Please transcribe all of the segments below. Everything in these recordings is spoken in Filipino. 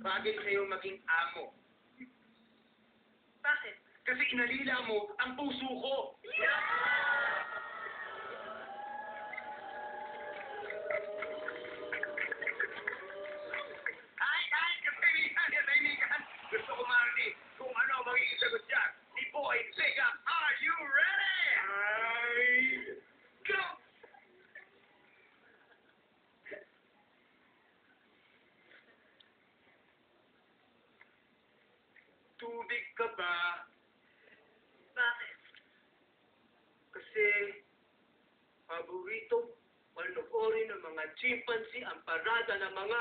bagay sa'yo maging amo. Bakit? Kasi inalila mo ang puso ko. Ay, kaibigan. Gusto ko marinig kung ano ang magiging sagot dyan. Si Boy Sega, are you ready? Ay, go! Tubig ka ba? Bakit? Kasi paborito panoorin ng mga chimpanzee ang parada ng mga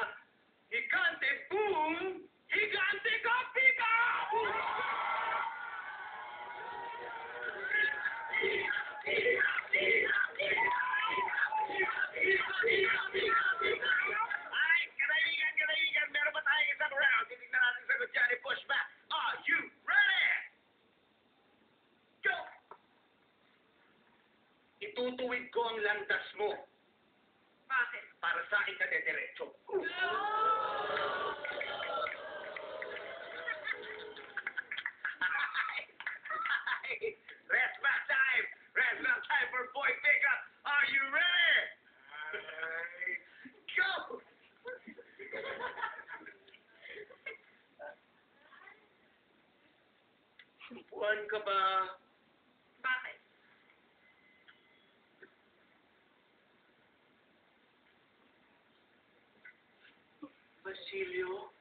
higante boom! Higante kapika! Ay, kaibigan, meron ba tayong isang round? Titignan natin sagot dyan ni Pushback. Are you ready? Go! Itutuwid ko ang landas mo Bakit? para sa akin ka dediretso. Rest back time! Rest back time for Boy Pickup! Are you ready? Go! Buwan ka ba? Bakit? Basilio?